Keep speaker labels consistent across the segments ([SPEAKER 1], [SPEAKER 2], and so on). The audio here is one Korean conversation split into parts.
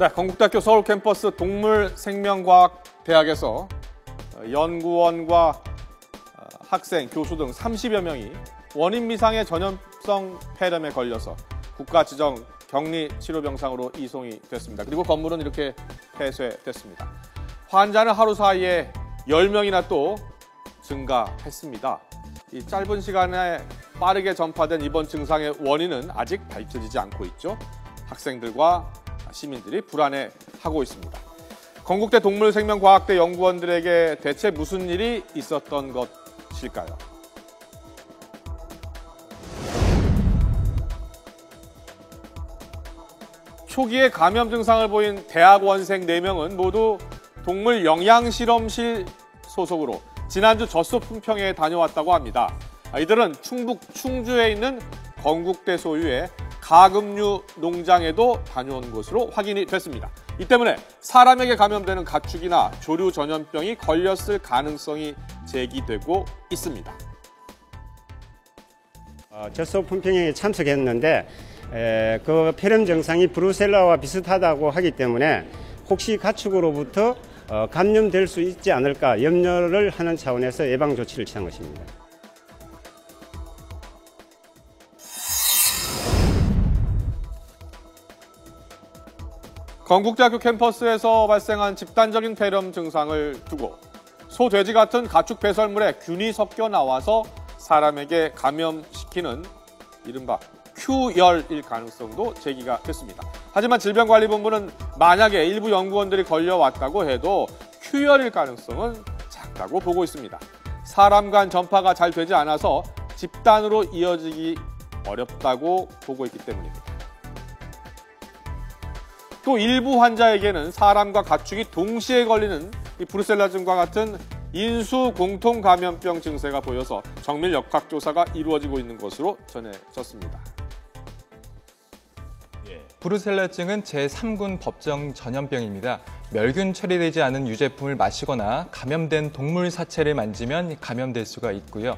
[SPEAKER 1] 네, 건국대학교 서울 캠퍼스 동물생명과학대학에서 연구원과 학생, 교수 등 30여 명이 원인 미상의 전염성 폐렴에 걸려서 국가 지정 격리 치료병상으로 이송이 됐습니다. 그리고 건물은 이렇게 폐쇄됐습니다. 환자는 하루 사이에 10명이나 또 증가했습니다. 이 짧은 시간에 빠르게 전파된 이번 증상의 원인은 아직 밝혀지지 않고 있죠. 학생들과 시민들이 불안해하고 있습니다. 건국대 동물생명과학대 연구원들에게 대체 무슨 일이 있었던 것일까요? 초기에 감염 증상을 보인 대학원생 4명은 모두 동물 영양실험실 소속으로 지난주 젖소 품평회에 다녀왔다고 합니다. 이들은 충북 충주에 있는 건국대 소유의 가금류 농장에도 다녀온 것으로 확인이 됐습니다. 이 때문에 사람에게 감염되는 가축이나 조류 전염병이 걸렸을 가능성이 제기되고 있습니다.
[SPEAKER 2] 젖소 품평회에 참석했는데 그 폐렴 증상이 브루셀라와 비슷하다고 하기 때문에 혹시 가축으로부터 감염될 수 있지 않을까 염려를 하는 차원에서 예방 조치를 취한 것입니다.
[SPEAKER 1] 건국대학교 캠퍼스에서 발생한 집단적인 폐렴 증상을 두고 소, 돼지 같은 가축 배설물에 균이 섞여 나와서 사람에게 감염시키는 이른바 큐열일 가능성도 제기가 됐습니다. 하지만 질병관리본부는 만약에 일부 연구원들이 걸려왔다고 해도 큐열일 가능성은 작다고 보고 있습니다. 사람 간 전파가 잘 되지 않아서 집단으로 이어지기 어렵다고 보고 있기 때문입니다. 또 일부 환자에게는 사람과 가축이 동시에 걸리는 이 브루셀라증과 같은 인수 공통 감염병 증세가 보여서 정밀 역학조사가 이루어지고 있는 것으로 전해졌습니다.
[SPEAKER 3] 브루셀라증은 제3군 법정 전염병입니다. 멸균 처리되지 않은 유제품을 마시거나 감염된 동물 사체를 만지면 감염될 수가 있고요.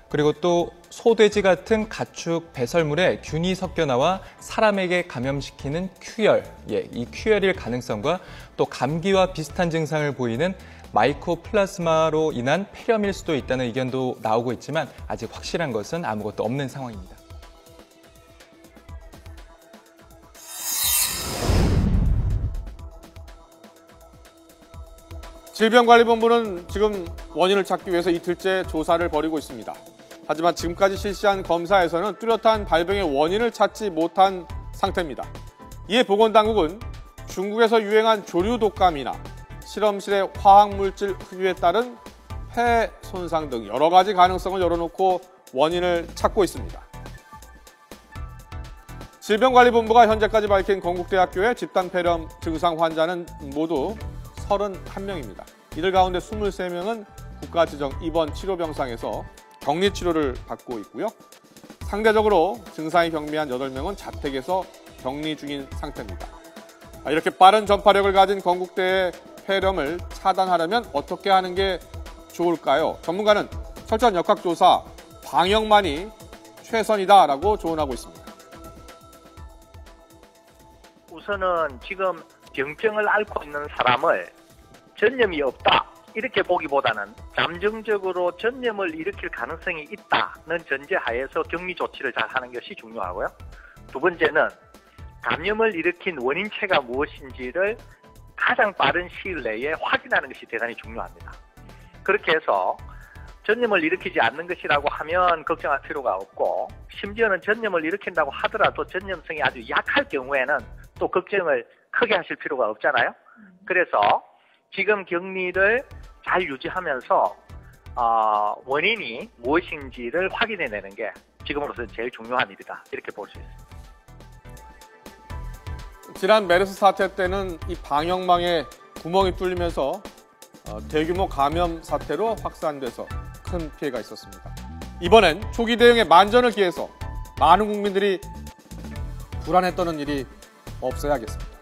[SPEAKER 3] 그리고 또 소, 돼지 같은 가축 배설물에 균이 섞여 나와 사람에게 감염시키는 큐열, 이 큐열일 가능성과 또 감기와 비슷한 증상을 보이는 마이코플라스마로 인한 폐렴일 수도 있다는 의견도 나오고 있지만 아직 확실한 것은 아무것도 없는 상황입니다.
[SPEAKER 1] 질병관리본부는 지금 원인을 찾기 위해서 이틀째 조사를 벌이고 있습니다. 하지만 지금까지 실시한 검사에서는 뚜렷한 발병의 원인을 찾지 못한 상태입니다. 이에 보건당국은 중국에서 유행한 조류 독감이나 실험실의 화학물질 흡입에 따른 폐 손상 등 여러 가지 가능성을 열어놓고 원인을 찾고 있습니다. 질병관리본부가 현재까지 밝힌 건국대학교의 집단 폐렴 증상 환자는 모두 31명입니다. 이들 가운데 23명은 국가 지정 입원 치료병상에서 격리 치료를 받고 있고요. 상대적으로 증상이 경미한 8명은 자택에서 격리 중인 상태입니다. 이렇게 빠른 전파력을 가진 건국대의 폐렴을 차단하려면 어떻게 하는 게 좋을까요? 전문가는 철저한 역학조사, 방역만이 최선이다라고 조언하고 있습니다.
[SPEAKER 4] 우선은 지금 병병을 앓고 있는 사람을 전염이 없다 이렇게 보기보다는 잠정적으로 전염을 일으킬 가능성이 있다는 전제하에서 격리 조치를 잘 하는 것이 중요하고요. 두 번째는 감염을 일으킨 원인체가 무엇인지를 가장 빠른 시일 내에 확인하는 것이 대단히 중요합니다. 그렇게 해서 전염을 일으키지 않는 것이라고 하면 걱정할 필요가 없고 심지어는 전염을 일으킨다고 하더라도 전염성이 아주 약할 경우에는 또 걱정을 크게 하실 필요가 없잖아요. 그래서 지금 격리를 잘 유지하면서 원인이 무엇인지를 확인해내는 게 지금으로서는 제일 중요한 일이다. 이렇게 볼 수 있습니다.
[SPEAKER 1] 지난 메르스 사태 때는 이 방역망에 구멍이 뚫리면서 대규모 감염 사태로 확산돼서 큰 피해가 있었습니다. 이번엔 초기 대응에 만전을 기해서 많은 국민들이 불안에 떠는 일이 없어야겠습니다.